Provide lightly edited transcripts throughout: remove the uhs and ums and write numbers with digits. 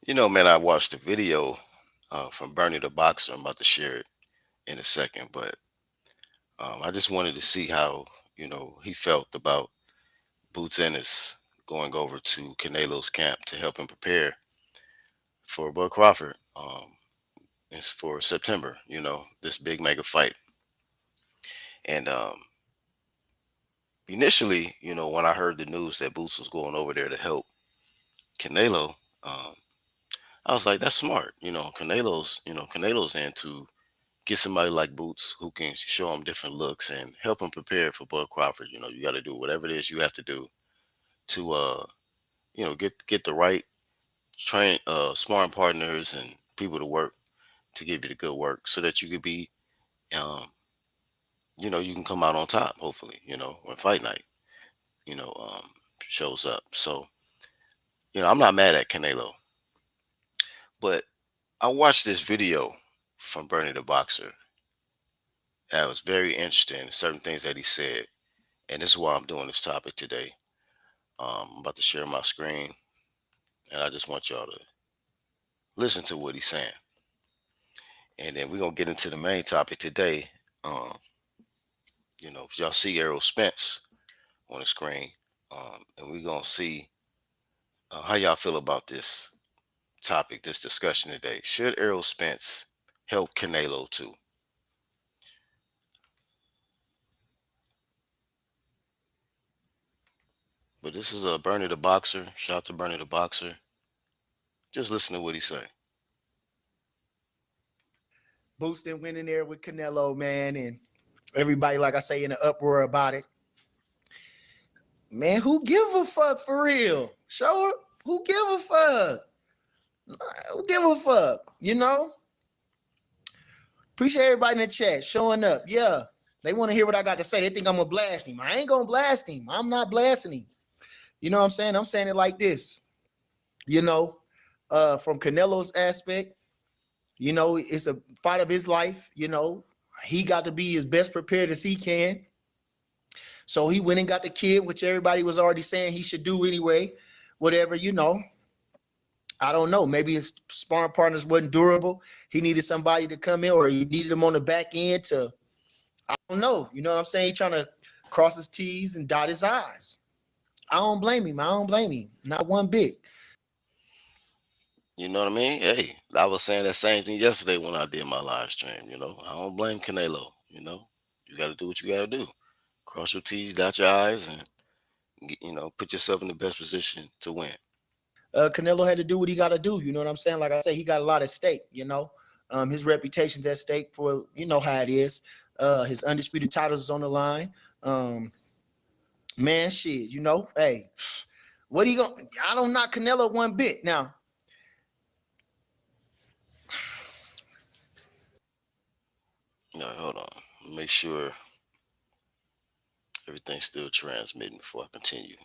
Man, I watched a video from Bernie the Boxer. I'm about to share it in a second, but I just wanted to see how, he felt about Boots Ennis going over to Canelo's camp to help him prepare for Bud Crawford. It's for September, this big mega fight. And initially, when I heard the news that Boots was going over there to help Canelo, I was like, that's smart. Canelo's in to get somebody like Boots who can show him different looks and help him prepare for Bud Crawford. You got to do whatever it is you have to do to, get the right train, sparring partners and people to work to give you the good work so that you could be, um, you can come out on top. Hopefully, when fight night, you know, um, shows up. So, I'm not mad at Canelo, but I watched this video from Bernie the Boxer that was very interesting. Certain things that he said, and this is why I'm doing this topic today. I'm about to share my screen, and I just want y'all to listen to what he's saying, and then we're gonna get into the main topic today. Um, if y'all see Errol Spence on the screen, and we're gonna see how y'all feel about this topic, this discussion today. Should Errol Spence help Canelo too? But this is a Bernie the Boxer. Shout out to Bernie the Boxer. Just listen to what he say. Boosting winning there with Canelo, man, and everybody, like I say, in an uproar about it. Man, who give a fuck for real? Show her who give a fuck. Who give a fuck? Appreciate everybody in the chat showing up. Yeah, they want to hear what I got to say. They think I'm gonna blast him. I ain't gonna blast him. I'm not blasting him. You know what I'm saying? I'm saying it like this. From Canelo's aspect, it's a fight of his life. He got to be as best prepared as he can. So he went and got the kid, which everybody was already saying he should do anyway. Whatever. I don't know. Maybe his sparring partners wasn't durable. He needed somebody to come in, or he needed him on the back end to, I don't know. You know what I'm saying? He trying to cross his T's and dot his I's. I don't blame him. I don't blame him. Not one bit. You know what I mean? Hey, I was saying that same thing yesterday when I did my live stream. I don't blame Canelo. You got to do what you got to do. Cross your T's, dot your I's, and put yourself in the best position to win. Canelo had to do what he got to do. You know what I'm saying? Like I say, he got a lot at stake. His reputation's at stake for how it is. His undisputed titles is on the line. Man, shit. Hey, what he gonna? I don't knock Canelo one bit. Now, All right, hold on. Make sure everything's still transmitting before I continue.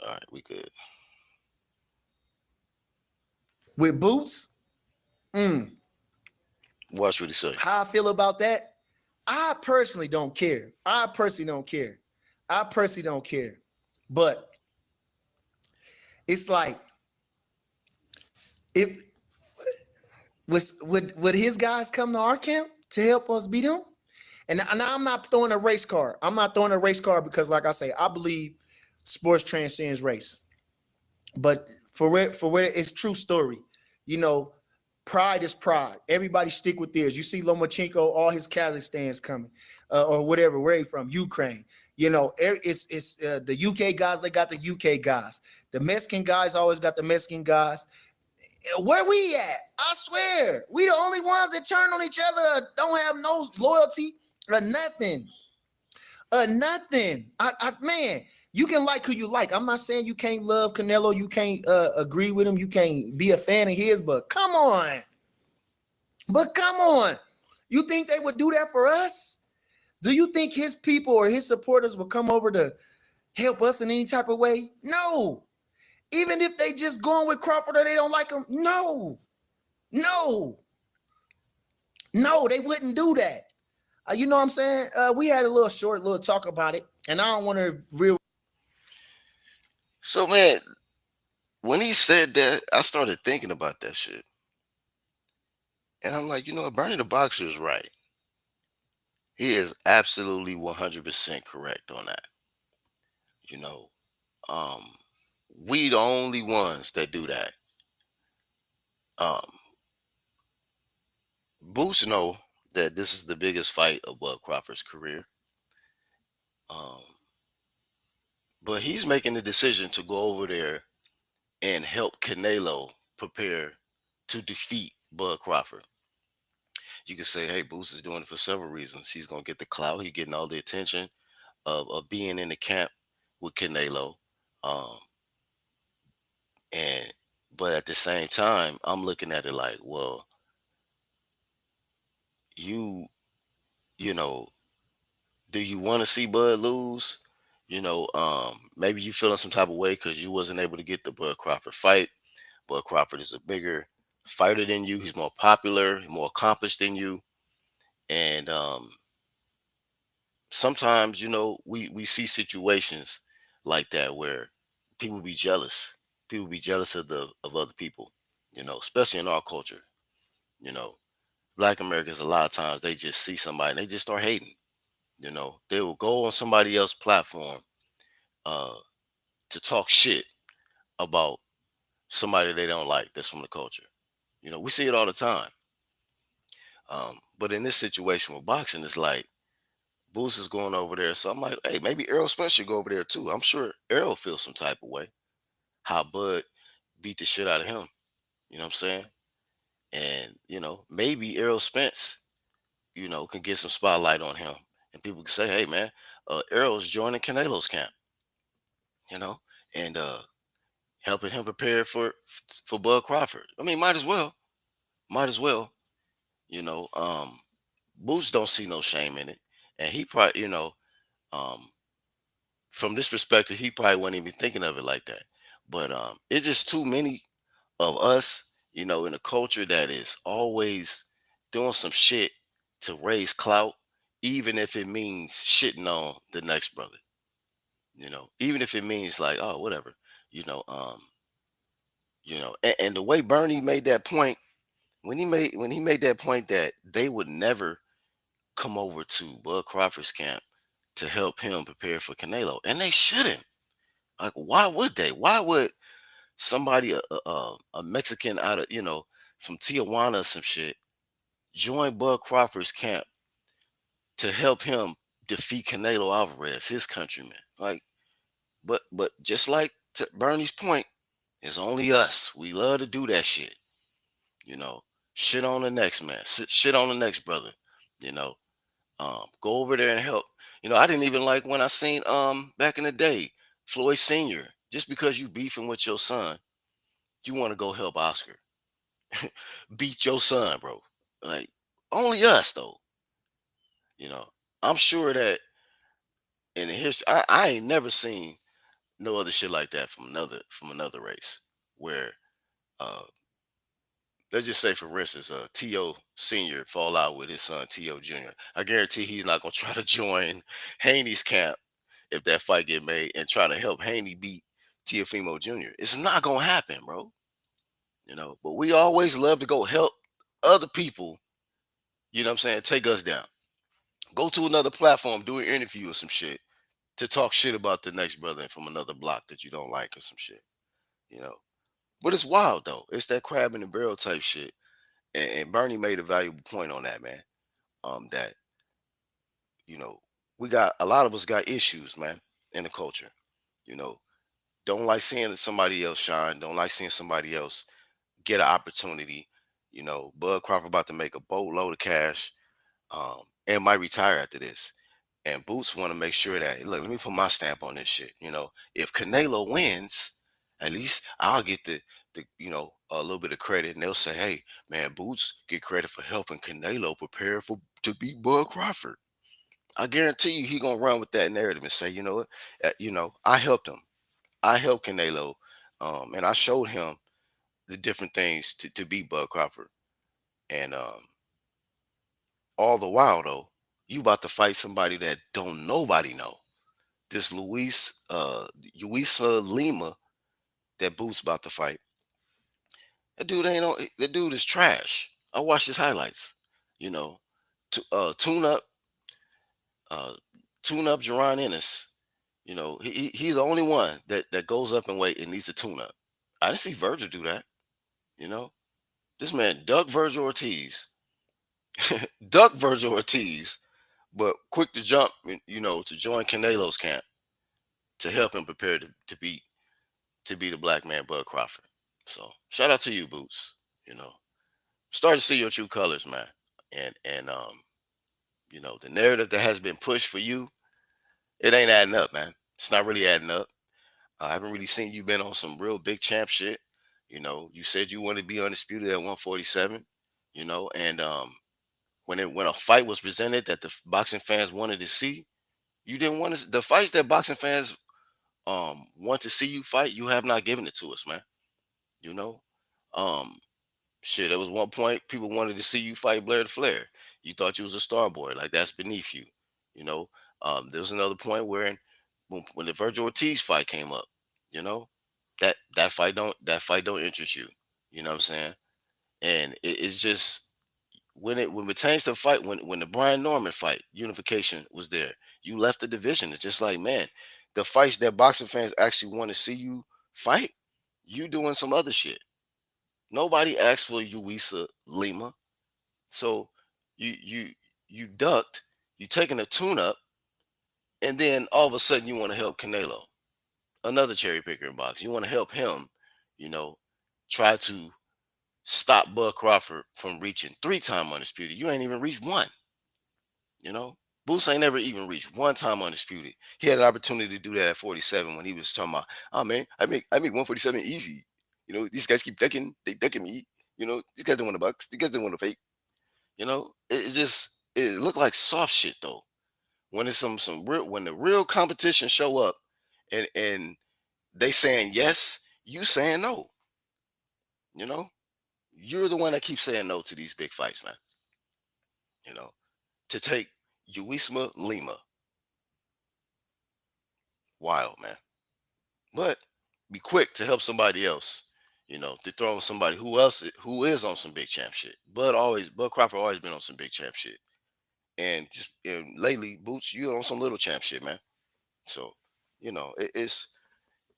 All right, we good. with Boots, Watch what he say. how I feel about that, I personally don't care. I personally don't care. I personally don't care. But it's like, if would his guys come to our camp to help us beat him? And I'm not throwing a race card. I'm not throwing a race card because, like I say, I believe sports transcends race. But for where it's true story, you know, pride is pride. Everybody stick with this. You see Lomachenko, all his Kazakhstan's coming, or whatever, where he from, Ukraine. It's the UK guys. They got the UK guys. The Mexican guys always got the Mexican guys. Where we at? I swear, we the only ones that turn on each other. Don't have no loyalty or nothing. Nothing. Man, you can like who you like. I'm not saying you can't love Canelo, you can't agree with him, you can't be a fan of his, but come on. But come on. You think they would do that for us? Do you think his people or his supporters will come over to help us in any type of way? No. Even if they just going with Crawford or they don't like him, no. No. No, they wouldn't do that. You know what I'm saying? We had a little talk about it, and I don't want to real. So, man, when he said that, I started thinking about that shit, and I'm like, you know, Bernie the Boxer is right. He is absolutely 100% correct on that. You know, um, we the only ones that do that. Um, Boots know that this is the biggest fight of Bud Crawford's career. Um, but he's making the decision to go over there and help Canelo prepare to defeat Bud Crawford. You can say, hey, Boots is doing it for several reasons. He's gonna get the clout. He's getting all the attention of being in the camp with Canelo. Um, and but at the same time, I'm looking at it like, well, you you know, do you want to see Bud lose? Maybe you feeling some type of way because you wasn't able to get the Bud Crawford fight. Bud Crawford is a bigger fighter than you. He's more popular, more accomplished than you. And sometimes, we see situations like that where people be jealous. People be jealous of other people. Especially in our culture. You know, Black Americans a lot of times they just see somebody and they just start hating. They will go on somebody else's platform uh, to talk shit about somebody they don't like that's from the culture. We see it all the time. But in this situation with boxing, it's like Boost is going over there. So I'm like, hey, maybe Errol Spence should go over there too. I'm sure Errol feels some type of way. How Bud beat the shit out of him. You know what I'm saying? And, maybe Errol Spence, can get some spotlight on him. And people can say, hey man, Errol's joining Canelo's camp, you know, and helping him prepare for Bud Crawford. I mean, might as well. Might as well. You know, um, Boots don't see no shame in it. And he probably, um, from this perspective, he probably wasn't even thinking of it like that. But it's just too many of us, in a culture that is always doing some shit to raise clout, even if it means shitting on the next brother. Even if it means like, oh, whatever. You know, um, and the way Bernie made that point when he made that point that they would never come over to Bud Crawford's camp to help him prepare for Canelo, and they shouldn't. Like, why would they? Why would somebody, a Mexican out of from Tijuana or some shit, join Bud Crawford's camp to help him defeat Canelo Alvarez, his countryman? Like, but just like to Bernie's point, it's only us. We love to do that shit. You know, shit on the next man, shit on the next brother. You know, go over there and help. I didn't even like when I seen back in the day Floyd Senior. Just because you beefing with your son, you want to go help Oscar beat your son, bro. Like, only us though. You know, I'm sure that in the history, I ain't never seen no other shit like that from another race where uh let's just say for instance, T.O. Senior fall out with his son T.O. Jr. I guarantee he's not gonna try to join Haney's camp if that fight get made and try to help Haney beat Teofimo Jr. It's not gonna happen, bro. But we always love to go help other people, what I'm saying, take us down. Go to another platform, do an interview or some shit to talk shit about the next brother from another block that you don't like or some shit, you know. But it's wild though. It's that crab in the barrel type shit. And Bernie made a valuable point on that, man. That, you know, we got a lot of us got issues, man, in the culture. You know, don't like seeing somebody else shine, don't like seeing somebody else get an opportunity. Bud Crawford about to make a boatload of cash, and might retire after this. And Boots want to make sure that, look, let me put my stamp on this shit. If Canelo wins, at least I'll get the a little bit of credit, and they'll say, hey, man, Boots get credit for helping Canelo prepare for to beat Bud Crawford. I guarantee you, he gonna run with that narrative and say, you know what, I helped him. I helped Canelo, and I showed him the different things to beat Bud Crawford. And all the while though, you about to fight somebody that don't nobody know. This Luis Lima, that Boots about to fight. That dude ain't on. That dude is trash. I watched his highlights. You know, to, uh, tune up Jerron Ennis. He's the only one that goes up in weight and needs a tune up. I didn't see Virgil do that. You know, this man duck Virgil Ortiz, duck Virgil Ortiz, but quick to jump. To join Canelo's camp to help him prepare to be the black man Bud Crawford. So shout out to you, Boots. You know, start to see your true colors, man. And the narrative that has been pushed for you, it ain't adding up, man. It's not really adding up. I haven't really seen you been on some real big champ shit. You said you wanted to be undisputed at 147. And when a fight was presented that the boxing fans wanted to see, you didn't want to. The fights that boxing fans want to see you fight, you have not given it to us, man. You know, um, Shit, there was one point people wanted to see you fight Blair the Flair. You thought you was a star boy, like that's beneath you. You know, there was another point where when the Virgil Ortiz fight came up, you know, that fight don't interest you. You know what I'm saying? And it's just when it pertains to fight when the Brian Norman fight unification was there, you left the division. It's just like, man, the fights that boxing fans actually want to see you fight, you doing some other shit. Nobody asked for Uisa Lima. So you you ducked, you taking a tune up, and then all of a sudden you want to help Canelo, another cherry picker in box. You want to help him, you know, try to stop Bud Crawford from reaching three-time undisputed. You ain't even reached one, you know. Boots ain't never even reached one time undisputed. He had an opportunity to do that at 47 when he was talking about, oh man, I make 147 easy. These guys keep ducking, they ducking me. These guys don't want to box. These guys don't want to fake. It looked like soft shit though. When it's some real when the real competition show up and they saying yes, you saying no. You know, you're the one that keeps saying no to these big fights, man. You know, to take Uisma Lima, wild man. But be quick to help somebody else. To throw in somebody who is on some big champ shit. Bud Crawford always been on some big champ shit. And lately, Boots, you on some little champ shit, man. So, it's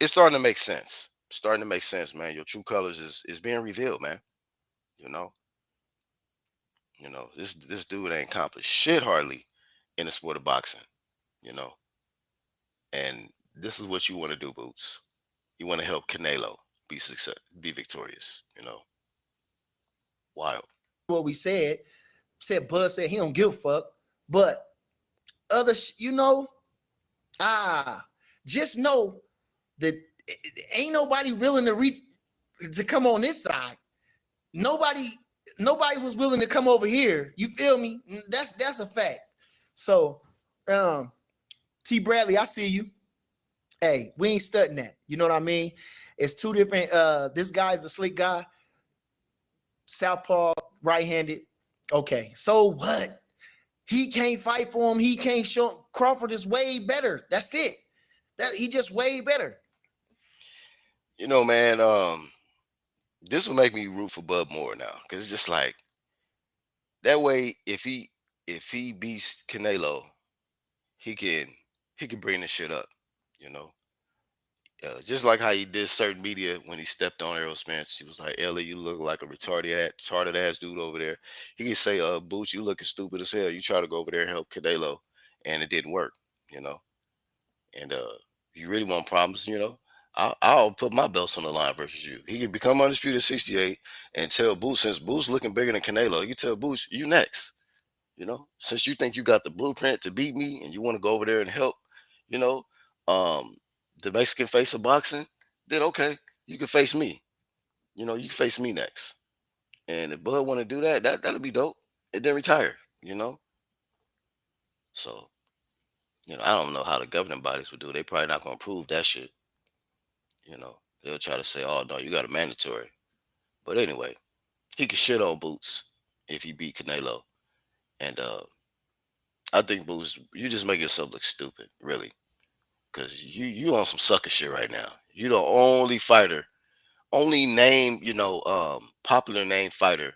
starting to make sense. Starting to make sense, man. Your true colors is being revealed, man. You know, this dude ain't accomplished shit hardly in the sport of boxing. You know, and this is what you want to do, Boots. You want to help Canelo be victorious. Wild. What we said Bud said he don't give a fuck, but ah, just know that ain't nobody willing to reach to come on this side. Nobody, nobody was willing to come over here. You feel me? That's a fact. So, um, T Bradley, I see you. Hey, we ain't studying that. You know what I mean? It's two different. This guy's a slick guy, southpaw, right-handed. Okay, so what? He can't fight for him. He can't show. Crawford is way better. That's it. That he just way better. Man. This will make me root for Bud more now because it's just like that way. If he beats Canelo, he can he can bring this shit up. You know, just like how he did certain media when he stepped on Errol Spence. He was like, "Ellie, you look like a retarded ass dude over there." He can say, Boots, you looking stupid as hell. You try to go over there and help Canelo, and it didn't work." You know, and if you really want problems, I'll put my belts on the line versus you. He can become undisputed 68 and tell Boots, since Boots looking bigger than Canelo, you tell Boots, you next. Since you think you got the blueprint to beat me and you want to go over there and help, you know, um, the Mexican face of boxing, then okay, you can face me. You can face me next. And if Bud want to do that, that'll be dope. And then retire. You know. So I don't know how the governing bodies would do. They probably not gonna approve that shit. They'll try to say, "Oh no, you got a mandatory." But anyway, he could shit on Boots if he beat Canelo, and I think Boots, you just make yourself look stupid, really, because you on some sucker shit right now. You the only fighter, only name, popular name fighter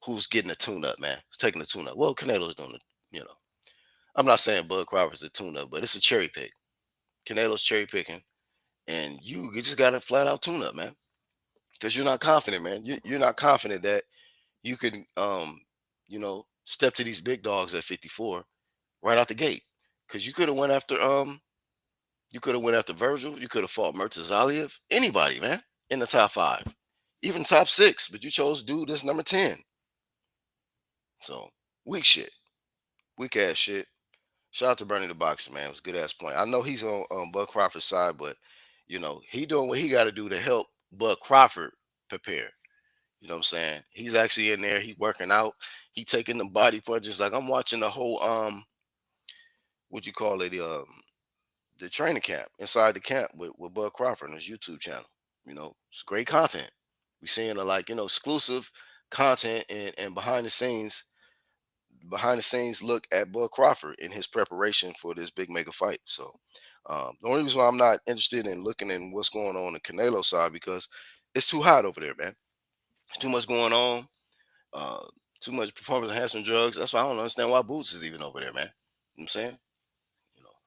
who's getting a tune up, man. Who's taking a tune up. Well, Canelo's doing it, you know. I'm not saying Bud Crawford's a tune up, but it's a cherry pick. Canelo's cherry picking, and you just got a flat out tune up, man. Because you're not confident, man. You're not confident that you can, step to these big dogs at 54 right out the gate. Because you could have went after Virgil. You could have fought Murtazaliev. Anybody, man, in the top five, even top six. But you chose dude that's number 10. So weak shit, weak ass shit. Shout out to Bernie the Boxer, man. It was a good ass point. I know he's on Bud Crawford's side, but he doing what he got to do to help Bud Crawford prepare. You know what I'm saying? He's actually in there. He working out. He taking the body punches. Like I'm watching the whole what you call it, the training camp inside the camp with Bud Crawford on his YouTube channel. It's great content. We seeing a like exclusive content and behind the scenes look at Bud Crawford in his preparation for this big mega fight. So the only reason why I'm not interested in looking in what's going on the Canelo side because it's too hot over there, man. There's too much going on. Uh, Too much performance enhancing drugs. That's why I don't understand why Boots is even over there, man. You know what I'm saying?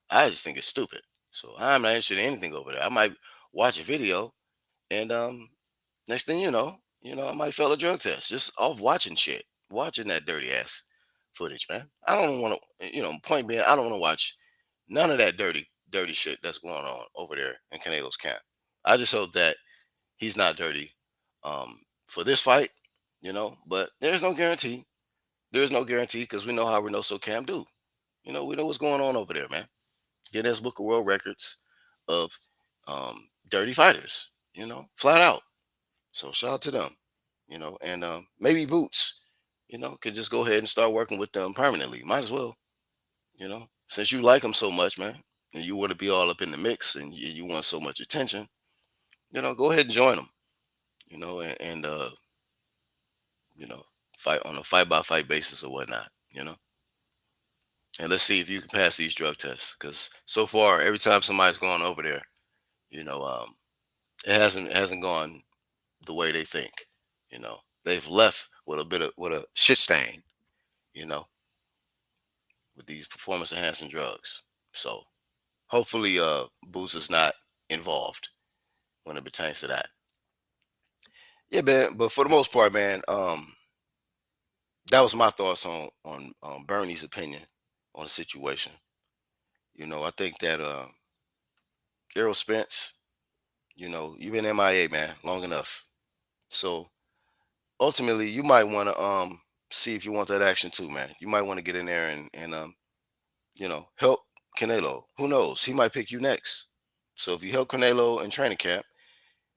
I just think it's stupid. So I'm not interested in anything over there. I might watch a video and next thing I might fail a drug test just off watching shit. Watching that dirty ass footage, man. I don't want to point being, I don't want to watch none of that dirty shit that's going on over there in Canelo's camp. I just hope that he's not dirty um for this fight, but there's no guarantee. There's no guarantee because we know how Reynoso camp do. We know what's going on over there, man. Guinness Book of World Records of dirty fighters, flat out. So shout out to them, and maybe Boots, could just go ahead and start working with them permanently. Might as well, since you like them so much, man, and you want to be all up in the mix and you want so much attention, go ahead and join them, and you know, fight on a fight by fight basis or whatnot, and let's see if you can pass these drug tests. Because so far, every time somebody's gone over there, you know, um, it hasn't gone the way they think. They've left with a shit stain. You know, with these performance enhancing drugs. So hopefully, Boots is not involved when it pertains to that. Yeah, man. But for the most part, man, that was my thoughts on Bernie's opinion on the situation. I think that Errol Spence, you've been MIA, man, long enough. So ultimately, you might want to see if you want that action too, man. You might want to get in there and help Canelo. Who knows? He might pick you next. So if you help Canelo in training camp,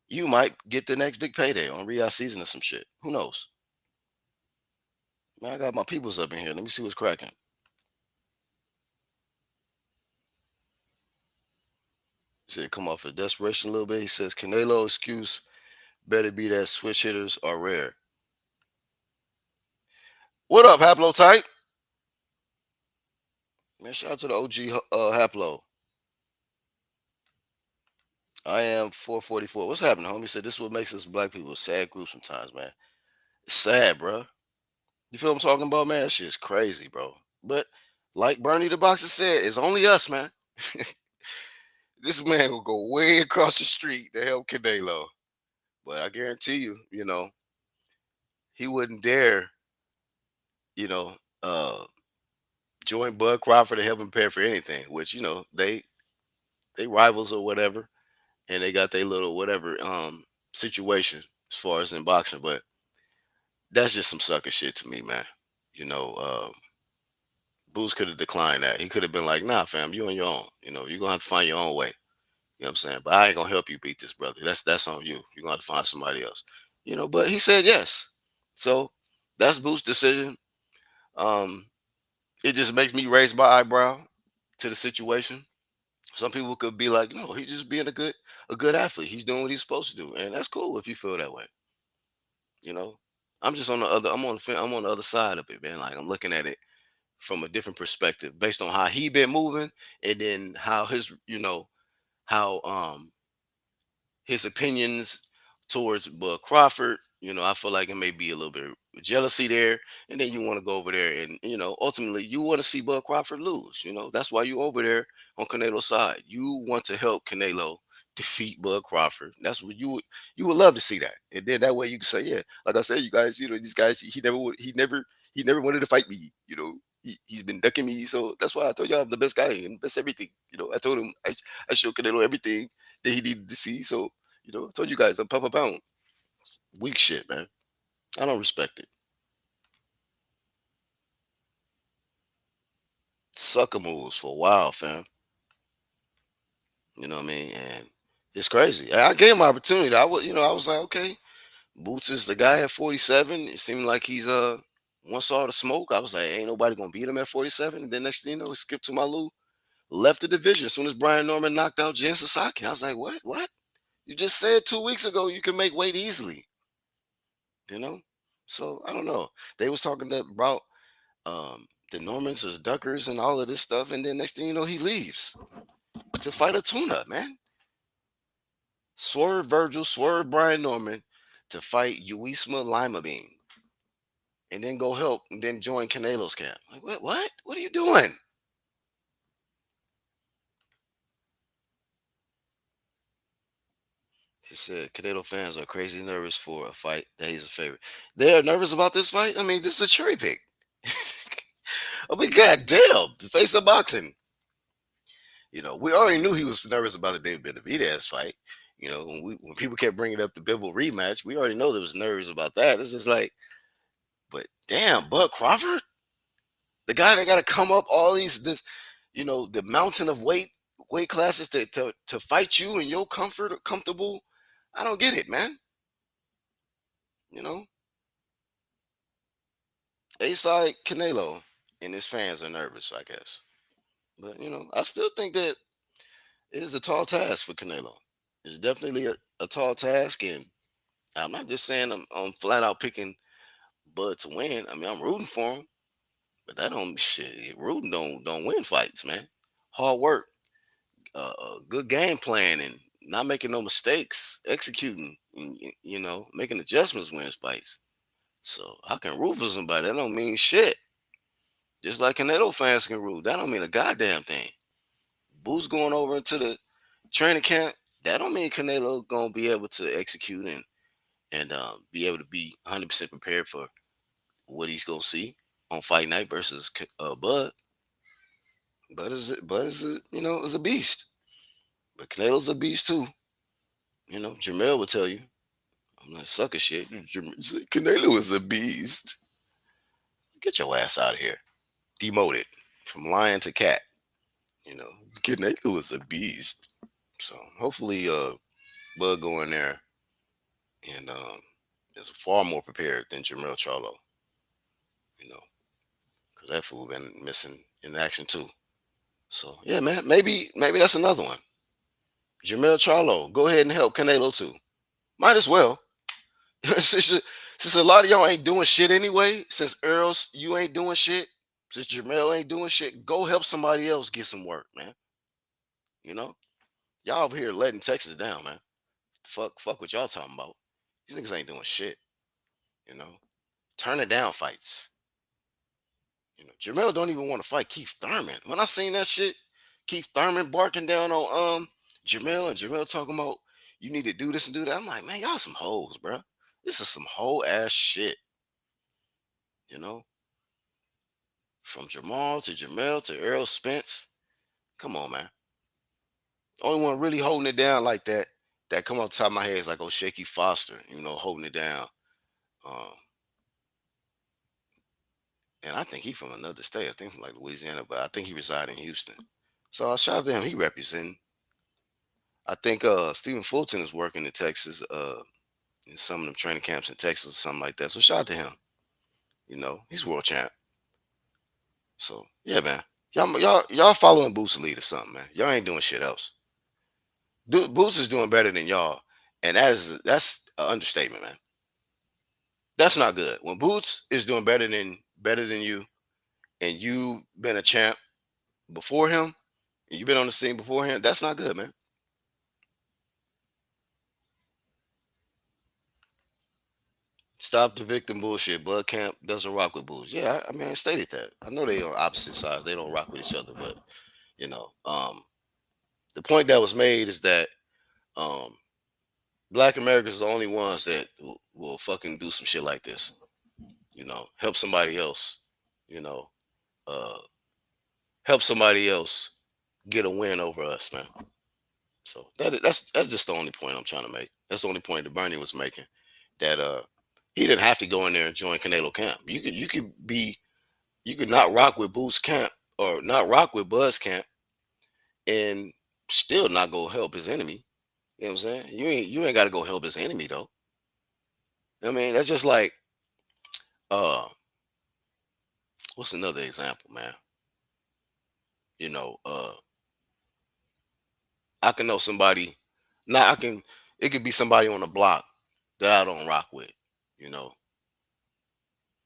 you might get the next big payday on Riyadh season or some shit. Who knows? Man, I got my peoples up in here. Let me see what's cracking. He said come off of desperation a little bit. He says Canelo excuse better be that switch hitters are rare. What up, Haplo type? Man, shout out to the OG Haplo. I am 444. What's happening, homie? Said this is what makes us black people a sad group sometimes, man. It's sad, bro. You feel what I'm talking about, man? That shit's crazy, bro. But like Bernie the Boxer said, it's only us, man. This man will go way across the street to help Canelo. But I guarantee you, he wouldn't dare, you know, uh, join Bud Crawford to help him prepare for anything. Which they rivals or whatever, and they got their little whatever situation as far as in boxing. But that's just some sucker shit to me, man. You know, Boots could have declined that. He could have been like, "Nah, fam, you on your own. You're gonna have to find your own way." You know what I'm saying? But I ain't gonna help you beat this brother. That's on you. You're gonna have to find somebody else. But he said yes. So that's Boots' decision. Um, it just makes me raise my eyebrow to the situation. Some people could be like, no, he's just being a good athlete. He's doing what he's supposed to do. And that's cool if you feel that way. You know? I'm just on the other I'm on the other side of it, man. Like I'm looking at it from a different perspective based on how he been moving and then how his how his opinions towards Bud Crawford. I feel like it may be a little bit of jealousy there, and then you want to go over there and ultimately you want to see Bud Crawford lose. That's why you over there on Canelo's side. You want to help Canelo defeat Bud Crawford. That's what you would love to see that, and then that way you can say, yeah, like I said, you guys, these guys, he never wanted to fight me. He's been ducking me, so that's why I told y'all I'm the best guy and best everything. I told him I showed Canelo everything that he needed to see. So, I told you guys I'm Papa Pound. Weak shit, man. I don't respect it. Sucker moves for a while, fam. You know what I mean? And it's crazy. I gave him an opportunity. I was like, okay, Boots is the guy at 47. It seemed like he's once saw the smoke. I was like, ain't nobody gonna beat him at 47. And then next thing you know, he skipped to Malu, left the division as soon as Brian Norman knocked out Jen Sasaki. I was like, what? What? You just said 2 weeks ago you can make weight easily. You know? So I don't know. They was talking about the Normans as duckers and all of this stuff, and then next thing you know, he leaves to fight a tuna, man. Swerve Virgil, swerve Brian Norman to fight Uisma Lima Bean, and then go help and then join Canelo's camp. Like what? What? What are you doing? He said Canelo fans are crazy nervous for a fight that he's a favorite. They are nervous about this fight. I mean, this is a cherry pick. I mean, goddamn, the face of boxing. We already knew he was nervous about the David Benavidez fight. When people kept bringing up the Bivol rematch, we already know there was nerves about that. It's just like, but damn, Bud Crawford, the guy that got to come up all the mountain of weight classes to fight you in your comfort or comfortable. I don't get it, man. You know, A side Canelo and his fans are nervous, I guess. But I still think that it is a tall task for Canelo. It's definitely a tall task, and I'm not just saying I'm flat out picking Bud to win. I mean, I'm rooting for him, but that don't shit. Rooting don't win fights, man. Hard work, good game plan, and not making no mistakes, executing, and, making adjustments wins fights. So I can root for somebody. That don't mean shit. Just like Canelo fans can root, that don't mean a goddamn thing. Boots going over into the training camp. That don't mean Canelo gonna be able to execute and be able to be 100% prepared for what he's gonna see on fight night versus Bud. Bud is a beast, but Canelo's a beast too. Jamel will tell you. I'm not sucker shit. Canelo is a beast. Get your ass out of here. Demoted from lion to cat. You know, Canelo is a beast. So hopefully, Bud go in there and is far more prepared than Jamel Charlo. You know, because that fool been missing in action too. So yeah, man, maybe that's another one. Jamel Charlo, go ahead and help Canelo too. Might as well. since a lot of y'all ain't doing shit anyway, since Earl's you ain't doing shit, since Jamel ain't doing shit, go help somebody else get some work, man. You know, y'all over here letting Texas down, man. Fuck what y'all talking about. These niggas ain't doing shit. You know, turning down fights. Jamel don't even want to fight Keith Thurman. When I seen that shit, Keith Thurman barking down on Jamel and Jamel talking about you need to do this and do that. I'm like, man, y'all some hoes, bro. This is some whole ass shit. You know, from Jamal to Jamel to Errol Spence. Come on, man. Only one really holding it down like that come off the top of my head is like oh Shaky Foster, holding it down. Um, and I think he from another state. I think from like Louisiana, but I think he reside in Houston. So I shout out to him. He representing. I think Stephen Fulton is working in Texas, in some of them training camps in Texas or something like that. So shout out to him. He's world champ. So yeah, man. Y'all following Boots' lead or something, man. Y'all ain't doing shit else. Boots is doing better than y'all, and that's an understatement, man. That's not good. When Boots is doing better than you, and you've been a champ before him, and you've been on the scene before him, that's not good, man. Stop the victim bullshit. Bud Camp doesn't rock with Boots. Yeah, I mean, I stated that. I know they on opposite sides. They don't rock with each other, but you know, the point that was made is that um, Black Americans are the only ones that will fucking do some shit like this. Help somebody else. You know, uh, help somebody else get a win over us, man. So that's just the only point I'm trying to make. That's the only point that Bernie was making. That he didn't have to go in there and join Canelo camp. You could not rock with Boots camp or not rock with Buzz camp and still not go help his enemy. You know what I'm saying? You ain't got to go help his enemy though. I mean, that's just like uh what's another example, man? You know, I can know somebody. Now I can. It could be somebody on the block that I don't rock with. You know,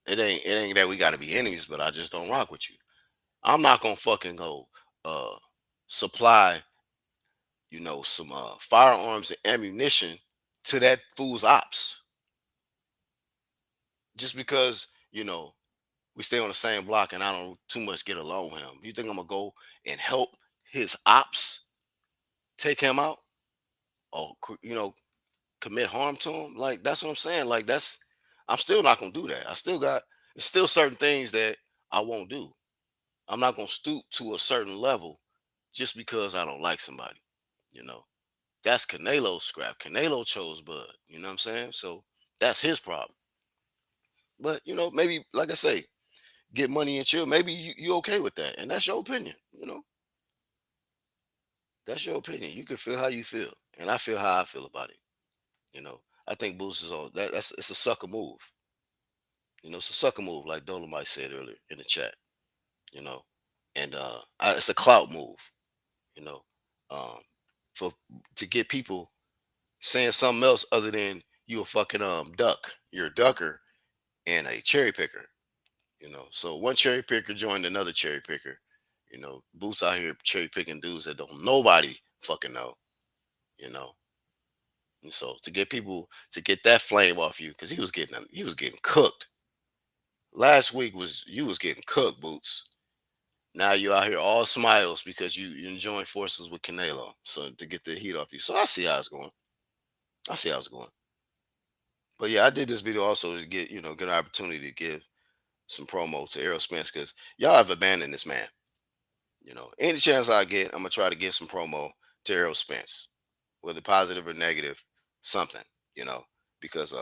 it ain't that we got to be enemies, but I just don't rock with you. I'm not gonna fucking go uh supply some firearms and ammunition to that fool's ops just because we stay on the same block and I don't too much get along with him. You think I'm gonna go and help his ops take him out or commit harm to him? Like that's what I'm saying. Like I'm still not gonna do that. It's still certain things that I won't do. I'm not gonna stoop to a certain level just because I don't like somebody. You know, that's Canelo's scrap. Canelo chose Bud. You know what I'm saying? So that's his problem. But maybe like I say, get money and chill. Maybe you okay with that, and that's your opinion. That's your opinion. You can feel how you feel, and I feel how I feel about it. I think Boost is on that. It's a sucker move. It's a sucker move, like Dolomite said earlier in the chat. You know, and it's a clout move. You know, um, for to get people saying something else other than you a fucking duck. You're a ducker and a cherry picker. So one cherry picker joined another cherry picker. Boots out here cherry picking dudes that don't nobody fucking know. You know, and so to get people to get that flame off you because he was getting cooked. Last week was you was getting cooked, Boots. Now you out here all smiles because you joined forces with Canelo. So to get the heat off you. So I see how it's going. I see how it's going. But yeah, I did this video also to get an opportunity to give some promo to Errol Spence because y'all have abandoned this man. Any chance I get, I'm gonna try to give some promo to Errol Spence, whether positive or negative, something. You know, because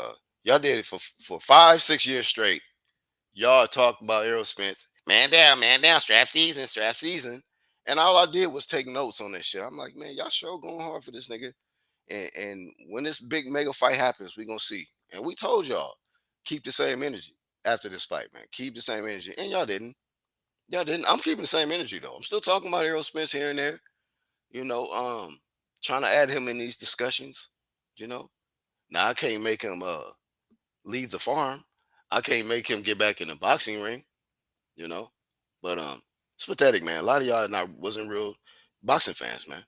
y'all did it for 5, 6 years straight. Y'all talked about Errol Spence, man down, strap season, and all I did was take notes on this shit. I'm like, man, y'all sure going hard for this nigga, and when this big mega fight happens, we gonna see. And we told y'all, keep the same energy after this fight, man. Keep the same energy, and y'all didn't. Y'all didn't. I'm keeping the same energy though. I'm still talking about Errol Spence here and there. You know, um, trying to add him in these discussions. You know, now I can't make him leave the farm. I can't make him get back in the boxing ring. You know, but it's pathetic, man. A lot of y'all not wasn't real boxing fans, man.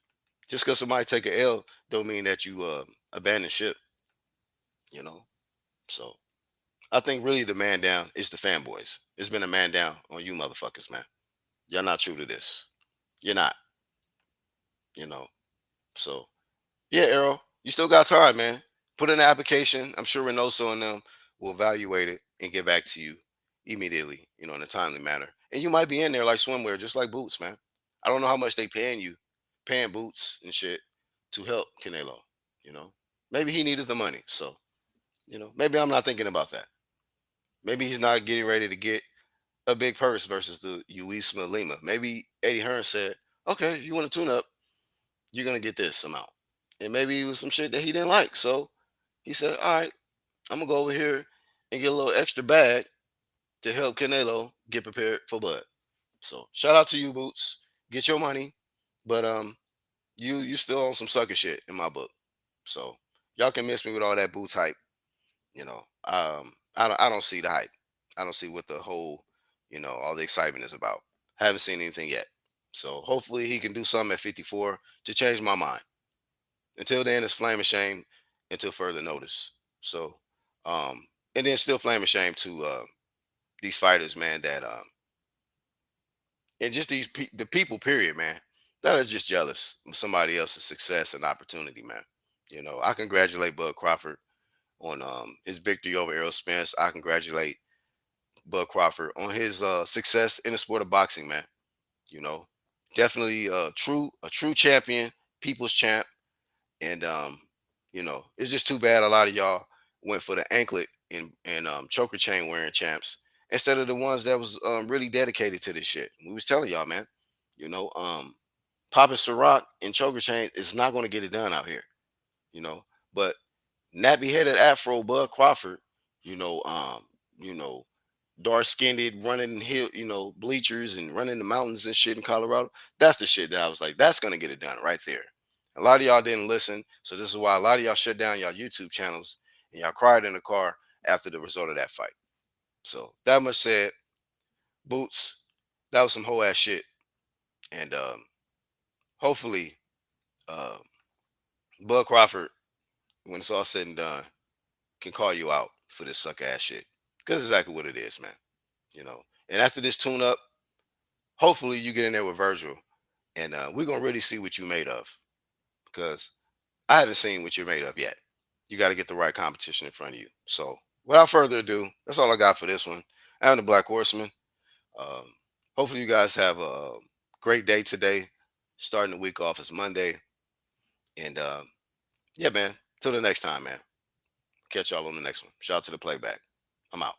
Just because somebody take a L don't mean that you abandon ship. You know, so I think really the man down is the fanboys. It's been a man down on you motherfuckers, man. You're not true to this. You're not. You know, so yeah, Errol, you still got time, man. Put in the application. I'm sure Reynoso and them will evaluate it and get back to you immediately, in a timely manner. And you might be in there like swimwear, just like Boots, man. I don't know how much they paying you, paying Boots and shit to help Canelo. You know, maybe he needed the money, so maybe I'm not thinking about that. Maybe he's not getting ready to get a big purse versus the Luis Lima. Maybe Eddie Hearn said, "Okay, you want to tune up? You're gonna get this amount." And maybe it was some shit that he didn't like. So he said, "All right, I'm gonna go over here and get a little extra bag to help Canelo get prepared for Bud." So shout out to you, Boots. Get your money, but you still on some sucker shit in my book. So y'all can miss me with all that Boots hype. I don't see the hype. I don't see what the whole all the excitement is about. Haven't seen anything yet. So hopefully he can do something at 54 to change my mind. Until then, it's flame and shame until further notice. So, um, And then still flaming shame to these fighters, man, that and just the people, period, man, that are just jealous of somebody else's success and opportunity, man. I congratulate Bud Crawford on his victory over Errol Spence. I congratulate Bud Crawford on his success in the sport of boxing, man. You know, definitely a true champion, people's champ, and it's just too bad a lot of y'all went for the anklet and choker chain wearing champs instead of the ones that was really dedicated to this shit. We was telling y'all, man. You know, popping Ciroc and choker chain is not going to get it done out here. You know, but nappy headed Afro Bud Crawford, you know, um, you know, dark skinned, running hill, bleachers and running the mountains and shit in Colorado. That's the shit that I was like, that's gonna get it done right there. A lot of y'all didn't listen, so this is why a lot of y'all shut down y'all YouTube channels and y'all cried in the car after the result of that fight. So that much said, Boots, that was some whole ass shit, and hopefully, uh, Bud Crawford, when it's all said and done, can call you out for this suck ass shit because exactly what it is, man. And after this tune up, hopefully you get in there with Virgil, and we're gonna really see what you made of because I haven't seen what you're made of yet. You got to get the right competition in front of you. So without further ado, that's all I got for this one. I'm the Black Horseman. Um, Hopefully you guys have a great day today. Starting the week off is Monday, and yeah, man. Till the next time, man. Catch y'all on the next one. Shout out to the playback. I'm out.